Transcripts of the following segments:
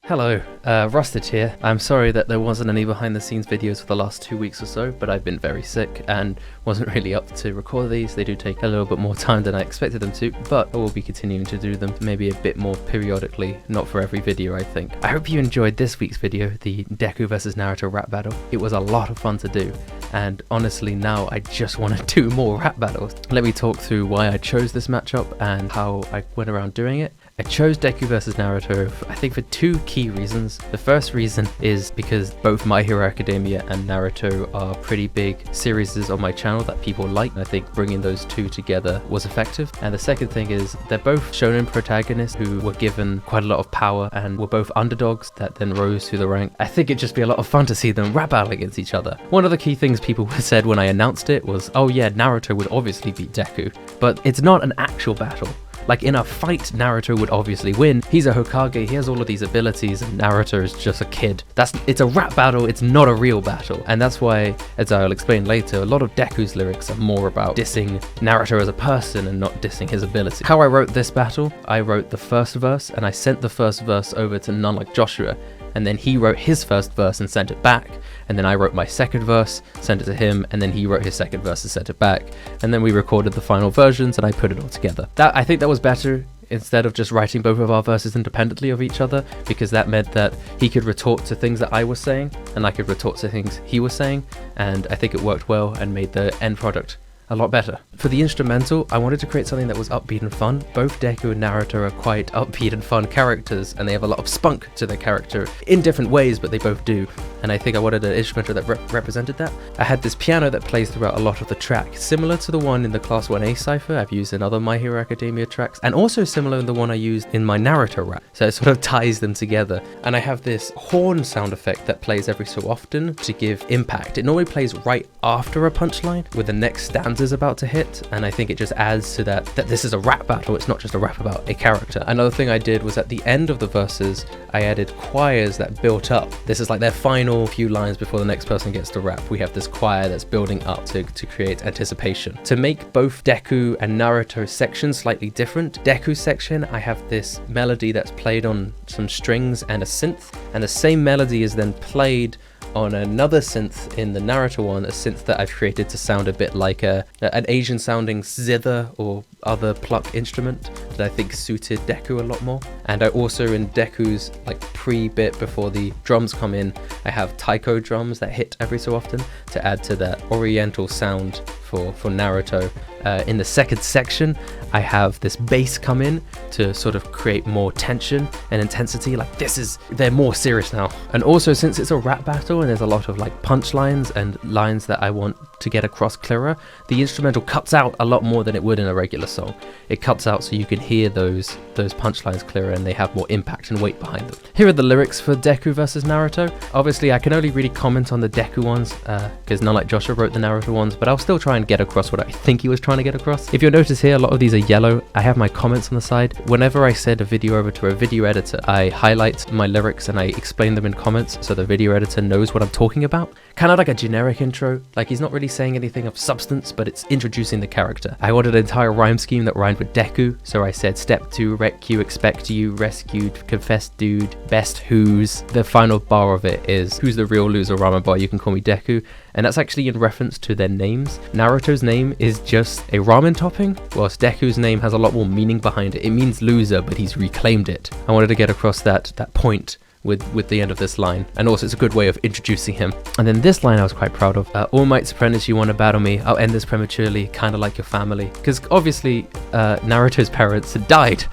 Hello, Rusted here. I'm sorry that there wasn't any behind the scenes videos for the last 2 weeks or so, but I've been very sick and wasn't really up to record these. They do take a little bit more time than I expected them to, but I will be continuing to do them maybe a bit more periodically, not for every video I think. I hope you enjoyed this week's video, the DEKU vs Naruto rap battle. It was a lot of fun to do, and honestly now I just want to do more rap battles. Let me talk through why I chose this matchup and how I went around doing it. I chose DEKU vs Naruto, I think, for two key reasons. The first reason is because both My Hero Academia and Naruto are pretty big series on my channel that people like. I think bringing those two together was effective. And the second thing is they're both shonen protagonists who were given quite a lot of power and were both underdogs that then rose through the rank. I think it'd just be a lot of fun to see them rap battle against each other. One of the key things people said when I announced it was, oh yeah, Naruto would obviously beat DEKU, but it's not an actual battle. Like in a fight, Naruto would obviously win. He's a Hokage, he has all of these abilities, and Naruto is just a kid. It's a rap battle, it's not a real battle. And that's why, as I'll explain later, a lot of DEKU's lyrics are more about dissing Naruto as a person and not dissing his ability. How I wrote this battle, I wrote the first verse and I sent the first verse over to None Like Joshua, and then he wrote his first verse and sent it back, and then I wrote my second verse, sent it to him, and then he wrote his second verse and sent it back, and then we recorded the final versions and I put it all together. I think that was better, instead of just writing both of our verses independently of each other, because that meant that he could retort to things that I was saying and I could retort to things he was saying, and I think it worked well and made the end product a lot better. For the instrumental, I wanted to create something that was upbeat and fun. Both DEKU and Naruto are quite upbeat and fun characters, and they have a lot of spunk to their character in different ways, but they both do. And I think I wanted an instrumental that represented that. I had this piano that plays throughout a lot of the track, similar to the one in the Class 1A cipher I've used in other My Hero Academia tracks, and also similar to the one I used in my Naruto rap. So it sort of ties them together. And I have this horn sound effect that plays every so often to give impact. It normally plays right after a punchline, with the next stanza is about to hit, and I think it just adds to that this is a rap battle, it's not just a rap about a character. Another thing I did was at the end of the verses I added choirs that built up. This is like their final few lines before the next person gets to rap. We have this choir that's building up to create anticipation. To make both DEKU and Naruto sections slightly different, DEKU section I have this melody that's played on some strings and a synth, and the same melody is then played on another synth in the Naruto one, a synth that I've created to sound a bit like an Asian sounding zither or other pluck instrument that I think suited DEKU a lot more. And I also, in DEKU's like pre-bit before the drums come in, I have taiko drums that hit every so often to add to that oriental sound for Naruto. In the second section, I have this bass come in to sort of create more tension and intensity, like they're more serious now. And also, since it's a rap battle and there's a lot of like punchlines and lines that I want to get across clearer, the instrumental cuts out a lot more than it would in a regular song. It cuts out so you can hear those punchlines clearer and they have more impact and weight behind them. Here are the lyrics for DEKU vs Naruto. Obviously, I can only really comment on the DEKU ones because None Like Joshua wrote the Naruto ones, but I'll still try and get across what I think he was trying to get across. If you'll notice here, a lot of these are yellow. I have my comments on the side. Whenever I send a video over to a video editor, I highlight my lyrics and I explain them in comments so the video editor knows what I'm talking about. Kind of like a generic intro, like he's not really saying anything of substance, but it's introducing the character. I wanted an entire rhyme scheme that rhymed with DEKU, so I said step 2, wreck you, expect you, rescued, confess dude, best who's. The final bar of it is, who's the real loser, Rama bar, you can call me DEKU. And that's actually in reference to their names. Naruto's name is just a ramen topping, whilst DEKU's name has a lot more meaning behind it. It means loser, but he's reclaimed it. I wanted to get across that point with the end of this line, and also it's a good way of introducing him. And then this line I was quite proud of. All Might's apprentice, you want to battle me, I'll end this prematurely, kind of like your family. Because obviously Naruto's parents had died.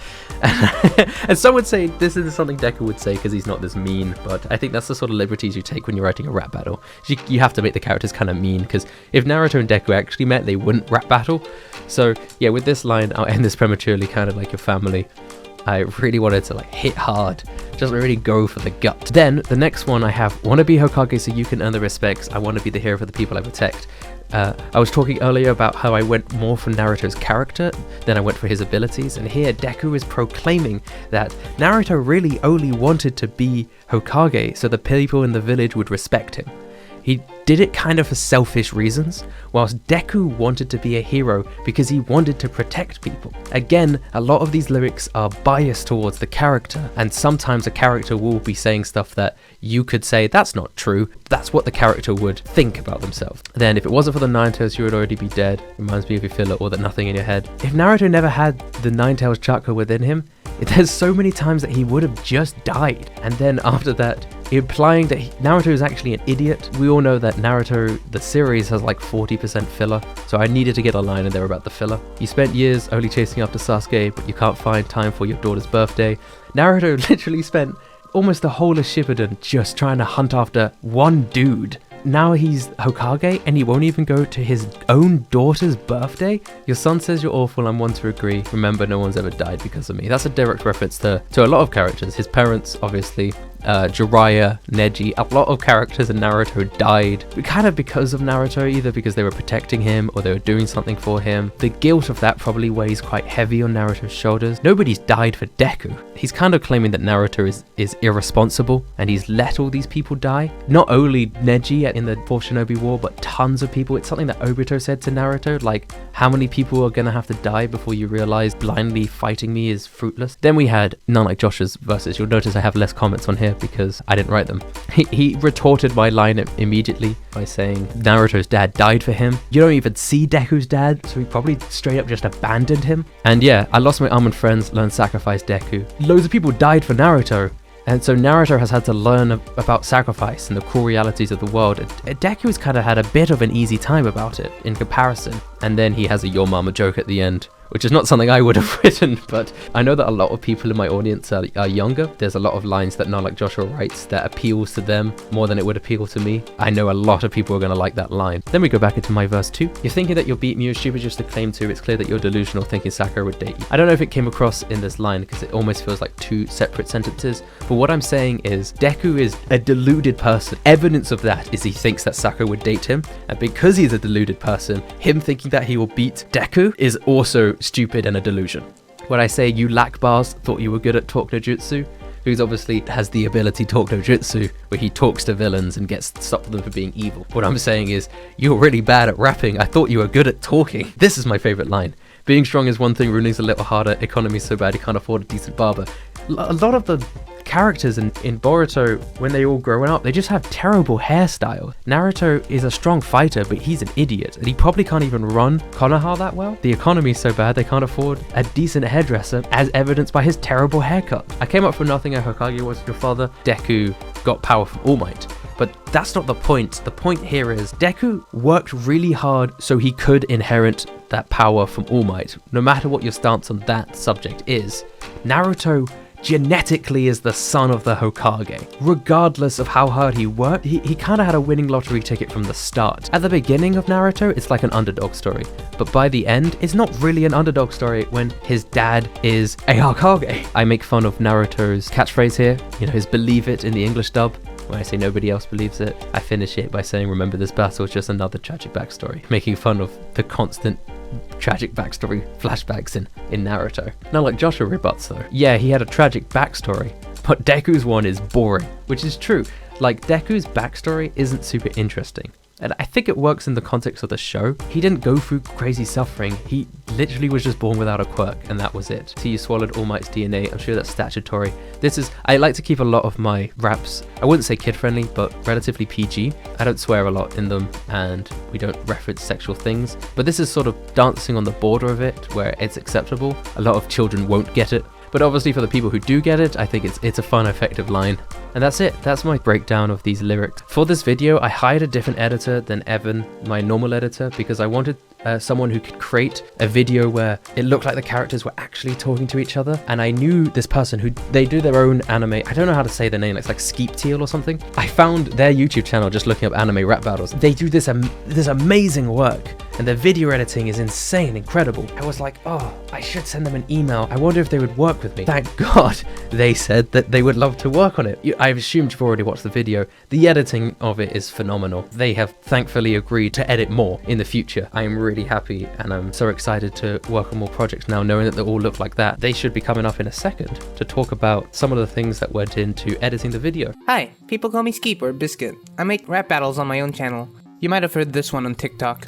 And some would say this is something DEKU would say because he's not this mean, but I think that's the sort of liberties you take when you're writing a rap battle. You have to make the characters kind of mean, because if Naruto and DEKU actually met, they wouldn't rap battle. So yeah, with this line, I'll end this prematurely, kind of like your family, I really wanted to like hit hard, just really go for the gut. Then the next one I have, want to be Hokage so you can earn the respects, I want to be the hero for the people I protect. I was talking earlier about how I went more for Naruto's character than I went for his abilities, and here DEKU is proclaiming that Naruto really only wanted to be Hokage so the people in the village would respect him. did it kind of for selfish reasons, whilst Deku wanted to be a hero because he wanted to protect people. Again, a lot of these lyrics are biased towards the character, and sometimes a character will be saying stuff that you could say, that's not true, that's what the character would think about themselves. Then if it wasn't for the Nine-Tails, you would already be dead. Reminds me of your filler, or that nothing in your head. If Naruto never had the Nine-Tails chakra within him, there's so many times that he would have just died. And then after that, implying that Naruto is actually an idiot. We all know that Naruto, the series, has like 40% filler, so I needed to get a line in there about the filler. You spent years only chasing after Sasuke, but you can't find time for your daughter's birthday. Naruto literally spent almost the whole of Shippuden just trying to hunt after one dude. Now he's Hokage and he won't even go to his own daughter's birthday? Your son says you're awful, I'm one to agree. Remember, no one's ever died because of me. That's a direct reference to a lot of characters. His parents, obviously, Jiraiya, Neji, a lot of characters in Naruto died kind of because of Naruto, either because they were protecting him or they were doing something for him. The guilt of that probably weighs quite heavy on Naruto's shoulders. Nobody's died for Deku. He's kind of claiming that Naruto is irresponsible and he's let all these people die. Not only Neji in the Fourth Shinobi War, but tons of people. It's something that Obito said to Naruto, like, how many people are gonna have to die before you realize blindly fighting me is fruitless? Then we had none like Josh's verses. You'll notice I have less comments on here because I didn't write them. He retorted my line immediately by saying Naruto's dad died for him. You don't even see Deku's dad, so he probably straight up just abandoned him. And yeah, I lost my almond friends, learned sacrifice Deku. Loads of people died for Naruto. And so Naruto has had to learn about sacrifice and the cruel realities of the world. Deku's kind of had a bit of an easy time about it in comparison. And then he has a Your Mama joke at the end, which is not something I would have written, but I know that a lot of people in my audience are younger. There's a lot of lines that Not Like Joshua writes that appeals to them more than it would appeal to me. I know a lot of people are going to like that line. Then we go back into my verse 2. You're thinking that you'll beat me, you're stupid just to claim to. It's clear that you're delusional, thinking Sakura would date you. I don't know if it came across in this line because it almost feels like two separate sentences, but what I'm saying is Deku is a deluded person. Evidence of that is he thinks that Sakura would date him, and because he's a deluded person, him thinking that he will beat Deku is also stupid and a delusion. When I say you lack bars, thought you were good at talk no jutsu, who's obviously has the ability talk no jutsu, where he talks to villains and gets stopped them from being evil. What I'm saying is, you're really bad at rapping, I thought you were good at talking. This is my favorite line. Being strong is one thing, ruling's a little harder, economy's so bad he can't afford a decent barber. A lot of the characters in Boruto, when they all grow up, they just have terrible hairstyles. Naruto is a strong fighter, but he's an idiot, and he probably can't even run Konoha that well. The economy's so bad they can't afford a decent hairdresser, as evidenced by his terrible haircut. I came up from nothing, a Hokage was your father. Deku got power from All Might. But that's not the point. The point here is Deku worked really hard so he could inherit that power from All Might. No matter what your stance on that subject is, Naruto genetically is the son of the Hokage. Regardless of how hard he worked, he kind of had a winning lottery ticket from the start. At the beginning of Naruto, it's like an underdog story. But by the end, it's not really an underdog story when his dad is a Hokage. I make fun of Naruto's catchphrase here, you know, his believe it in the English dub. When I say nobody else believes it, I finish it by saying, remember this battle is just another tragic backstory. Making fun of the constant tragic backstory flashbacks in Naruto. Not like Joshua rebuts though. Yeah, he had a tragic backstory, but Deku's one is boring, which is true. Like, Deku's backstory isn't super interesting. And I think it works in the context of the show. He didn't go through crazy suffering. He literally was just born without a quirk, and that was it. So you swallowed All Might's DNA. I'm sure that's statutory. I like to keep a lot of my raps, I wouldn't say kid-friendly, but relatively PG. I don't swear a lot in them, and we don't reference sexual things. But this is sort of dancing on the border of it, where it's acceptable. A lot of children won't get it. But obviously for the people who do get it, I think it's a fun, effective line. And that's it. That's my breakdown of these lyrics. For this video, I hired a different editor than Evan, my normal editor, because I wanted someone who could create a video where it looked like the characters were actually talking to each other. And I knew this person who, they do their own anime. I don't know how to say their name. It's like Skeep Teal or something. I found their YouTube channel just looking up anime rap battles. They do this amazing work. And their video editing is insane, incredible. I was like, oh, I should send them an email. I wonder if they would work with me. Thank God they said that they would love to work on it. I've assumed you've already watched the video. The editing of it is phenomenal. They have thankfully agreed to edit more in the future. I am really happy, and I'm so excited to work on more projects now, knowing that they all look like that. They should be coming up in a second to talk about some of the things that went into editing the video. Hi, people call me Skeep or Biscuit. I make rap battles on my own channel. You might have heard this one on TikTok.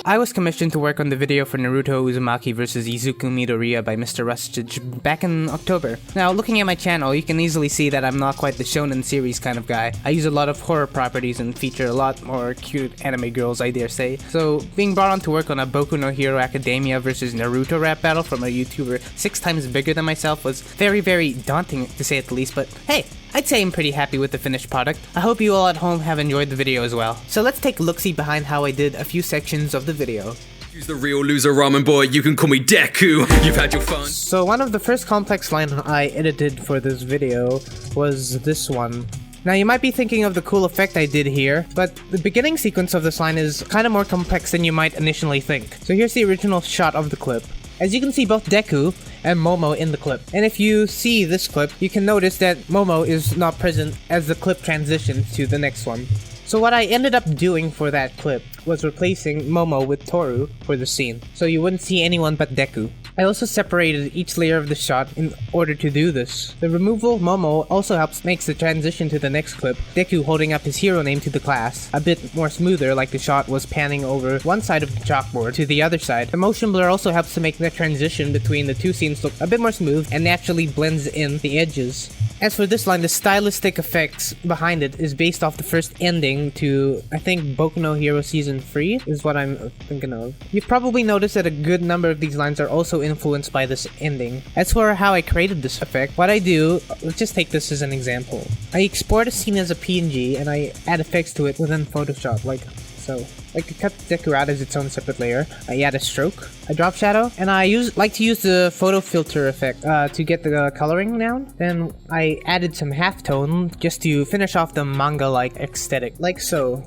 I was commissioned to work on the video for Naruto Uzumaki vs Izuku Midoriya by Mr. Rustage back in October. Now, looking at my channel, you can easily see that I'm not quite the shonen series kind of guy. I use a lot of horror properties and feature a lot more cute anime girls, I dare say. So, being brought on to work on a Boku no Hero Academia vs Naruto rap battle from a YouTuber 6 times bigger than myself was very, very daunting to say at the least, but hey, I'd say I'm pretty happy with the finished product. I hope you all at home have enjoyed the video as well. So let's take a look-see behind how I did a few sections of the video. Who's the real loser, ramen boy? You can call me Deku. You've had your fun. So one of the first complex lines I edited for this video was this one. Now you might be thinking of the cool effect I did here, but the beginning sequence of this line is kind of more complex than you might initially think. So here's the original shot of the clip. As you can see, both Deku and Momo in the clip. And if you see this clip, you can notice that Momo is not present as the clip transitions to the next one. So what I ended up doing for that clip was replacing Momo with Toru for the scene, so you wouldn't see anyone but Deku. I also separated each layer of the shot in order to do this. The removal of Momo also makes the transition to the next clip, Deku holding up his hero name to the class, a bit more smoother, like the shot was panning over one side of the chalkboard to the other side. The motion blur also helps to make the transition between the two scenes look a bit more smooth and naturally blends in the edges. As for this line, the stylistic effects behind it is based off the first ending to, I think, Boku no Hero Season 3 is what I'm thinking of. You've probably noticed that a good number of these lines are also influenced by this ending. As for how I created this effect, what I do, let's just take this as an example. I export a scene as a PNG and I add effects to it within Photoshop, like so. I could cut Deku out as its own separate layer. I add a stroke, a drop shadow, and I like to use the photo filter effect to get the coloring down. Then I added some halftone just to finish off the manga-like aesthetic, like so.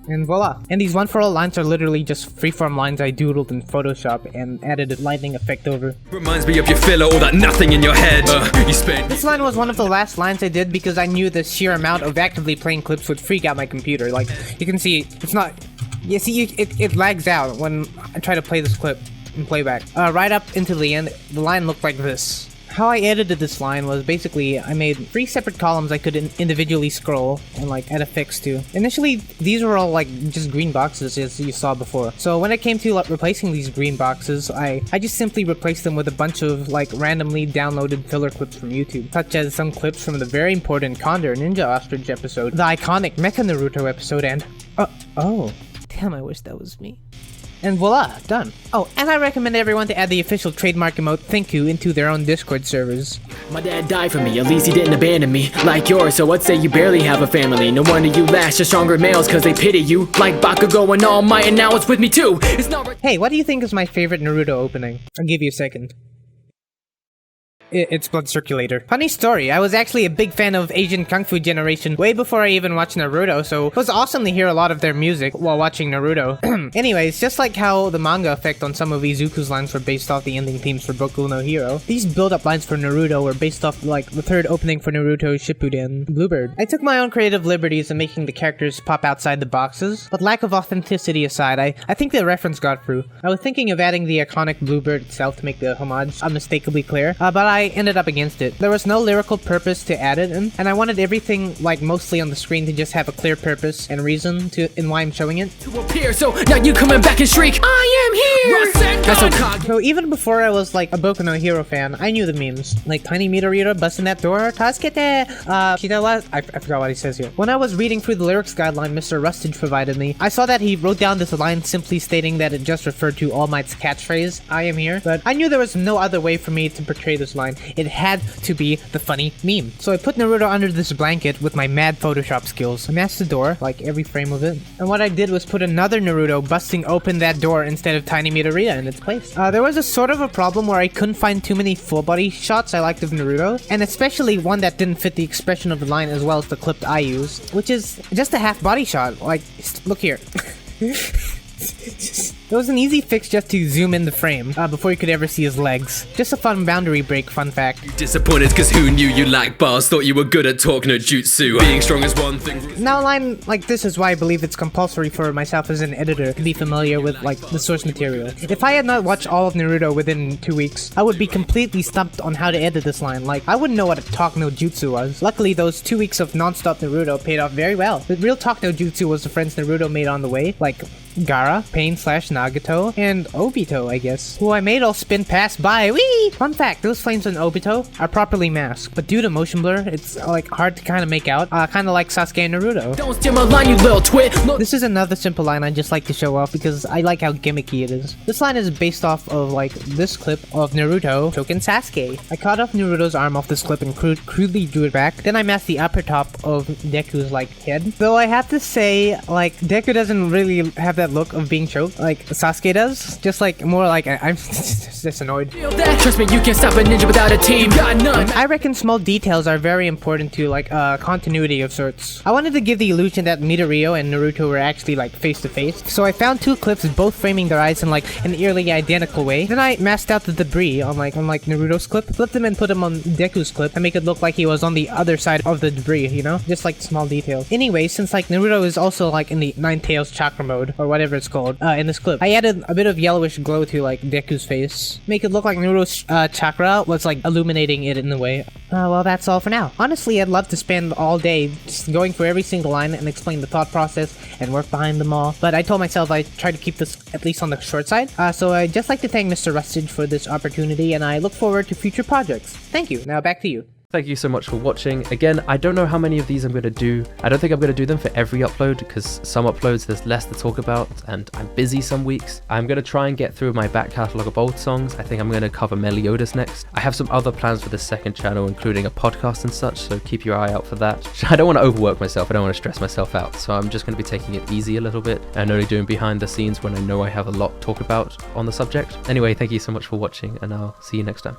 And voila. And these one-for-all lines are literally just freeform lines I doodled in Photoshop and added a lightning effect over. Reminds me of your filler, all that nothing in your head. This line was one of the last lines I did because I knew the sheer amount of actively playing clips would freak out my computer. Like, you can see, it's not... You see, it lags out when I try to play this clip in playback. Right up into the end, the line looked like this. How I edited this line was basically, I made 3 separate columns I could individually scroll and like add effects to. Initially, these were all like just green boxes as you saw before. So when it came to replacing these green boxes, I just simply replaced them with a bunch of like randomly downloaded filler clips from YouTube, such as some clips from the very important Condor Ninja Ostrich episode, the iconic Mecha Naruto episode, and oh. Damn, I wish that was me. And voila, done. Oh, and I recommend everyone to add the official trademark emote thank you into their own Discord servers. My dad died for me, at least he didn't abandon me like yours, so I'd say you barely have a family. No wonder you lash to stronger males cause they pity you. Like Bakugo and All Might, and now it's with me too. It's not right. Hey, what do you think is my favorite Naruto opening? I'll give you a second. It's Blood Circulator. Funny story, I was actually a big fan of Asian Kung Fu generation way before I even watched Naruto, so it was awesome to hear a lot of their music while watching Naruto. Anyways, just like how the manga effect on some of Izuku's lines were based off the ending themes for Boku no Hero, these build-up lines for Naruto were based off like the third opening for Naruto Shippuden, Bluebird. I took my own creative liberties in making the characters pop outside the boxes, but lack of authenticity aside, I think the reference got through. I was thinking of adding the iconic Bluebird itself to make the homage unmistakably clear, but I ended up against it. There was no lyrical purpose to add it in, and I wanted everything, like mostly on the screen, to just have a clear purpose and reason in why I'm showing it. To appear, so now you coming back and shriek, I am here! So even before I was like a Boku no Hero fan, I knew the memes. Like Tiny Midoriya busting that door, Tasukete! I forgot what he says here. When I was reading through the lyrics guideline Mr. Rustage provided me, I saw that he wrote down this line simply stating that it just referred to All Might's catchphrase, I am here, but I knew there was no other way for me to portray this line. It had to be the funny meme. So I put Naruto under this blanket with my mad Photoshop skills. I matched the door, like every frame of it. And what I did was put another Naruto busting open that door instead of Tiny Midoriya in its place. There was a sort of a problem where I couldn't find too many full body shots I liked of Naruto, and especially one that didn't fit the expression of the line as well as the clip I used, which is just a half body shot. Like, look here. It was an easy fix just to zoom in the frame before you could ever see his legs. Just a fun boundary break, fun fact. Disappointed cause who knew you lacked bars, thought you were good at talk no jutsu. Being strong is one thing. Now a line like this is why I believe it's compulsory for myself as an editor to be familiar with like the source material. If I had not watched all of Naruto within 2 weeks, I would be completely stumped on how to edit this line. Like, I wouldn't know what a talk no jutsu was. Luckily, those 2 weeks of non-stop Naruto paid off very well. The real talk no jutsu was the friends Naruto made on the way, like Gaara, Pain/Nagato, and Obito, I guess, who I made all spin past by. Whee! Fun fact, those flames on Obito are properly masked, but due to motion blur, it's like hard to kind of make out, kind of like Sasuke and Naruto. Don't steal my line, you little twit. This is another simple line I just like to show off because I like how gimmicky it is. This line is based off of like this clip of Naruto choking Sasuke. I cut off Naruto's arm off this clip and crudely drew it back. Then I masked the upper top of Deku's like head. Though I have to say, like, Deku doesn't really have that look of being choked like Sasuke does. Just like more like I'm just annoyed. Trust me, you can't stop a ninja without a team. Got none. I reckon small details are very important to like continuity of sorts. I wanted to give the illusion that Midoriya and Naruto were actually like face to face. So I found two clips both framing their eyes in like an eerily identical way. Then I masked out the debris on like Naruto's clip, flipped them and put them on Deku's clip and make it look like he was on the other side of the debris, you know? Just like small details. Anyway, since like Naruto is also like in the Nine Tails chakra mode or whatever it's called in this clip, I added a bit of yellowish glow to like Deku's face. Make it look like Naruto's chakra was like illuminating it in a way. Well, that's all for now. Honestly, I'd love to spend all day just going through every single line and explain the thought process and work behind them all, but I told myself I'd try to keep this at least on the short side. So I'd just like to thank Mr. Rustage for this opportunity, and I look forward to future projects. Thank you. Now back to you. Thank you so much for watching. Again, I don't know how many of these I'm going to do. I don't think I'm going to do them for every upload because some uploads there's less to talk about and I'm busy some weeks. I'm going to try and get through my back catalogue of old songs. I think I'm going to cover Meliodas next. I have some other plans for this second channel, including a podcast and such, so keep your eye out for that. I don't want to overwork myself. I don't want to stress myself out. So I'm just going to be taking it easy a little bit and only doing behind the scenes when I know I have a lot to talk about on the subject. Anyway, thank you so much for watching and I'll see you next time.